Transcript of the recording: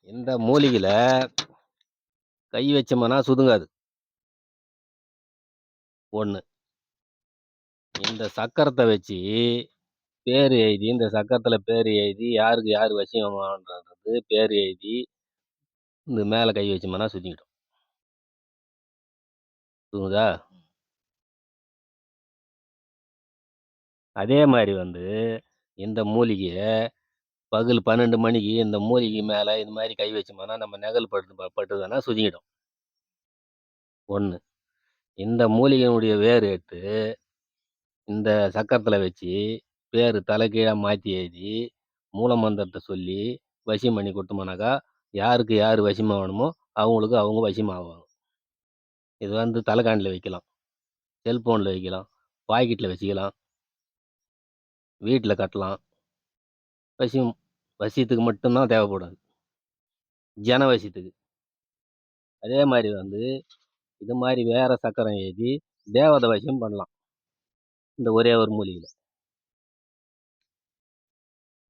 இந்த மூலிகையில கை வச்சோம்னா சுதுங்காது. 1. இந்த சக்கரத்த வச்சு பேரு எழுதி, இந்த சக்கரத்துல பேரு எழுதி, யாருக்கு யாரு வசியமான்றது பேரு எழுதி, இந்த மேல கை வச்சோம்னா சுத்திக்கிடும். புரியுதா? அதே மாரி இந்த மூலிகைய பகல் 12 மணிக்கு இந்த மூலிகை மேல இது மாரி கை வச்சோம்னா, நம்ம நெகல் பட்டுதுன்னா சுருங்கிடும். 1. இந்த மூலிகையினுடைய வேர் எடுத்து, இந்த சக்கரத்துல வச்சு, பேரு தலைகீழா மாத்தி எழுதி, மூல மந்திரத்த சொல்லி, வசியம் பண்ணி குடுத்தோம்னாக்கா, யாருக்கு யாரு வசியமாவணுமோ, அவங்களுக்கு அவங்க வசியமாவாங்க. இது தலைகாணில வைக்கலாம், செல்ஃபோன்ல வைக்கலாம், பாக்கெட்ல வச்சுக்கலாம், வீட்ல கட்டலாம். வசியம் வசியத்துக்கு மட்டும் தான் தேவைப்படும் அது. ஜன வசியத்துக்கு. அதே மாரி இது மாரி வேற சக்கரம் எழுதி, தேவத வசியம் பண்ணலாம். இந்த ஒரே ஒரு மூலிகையில.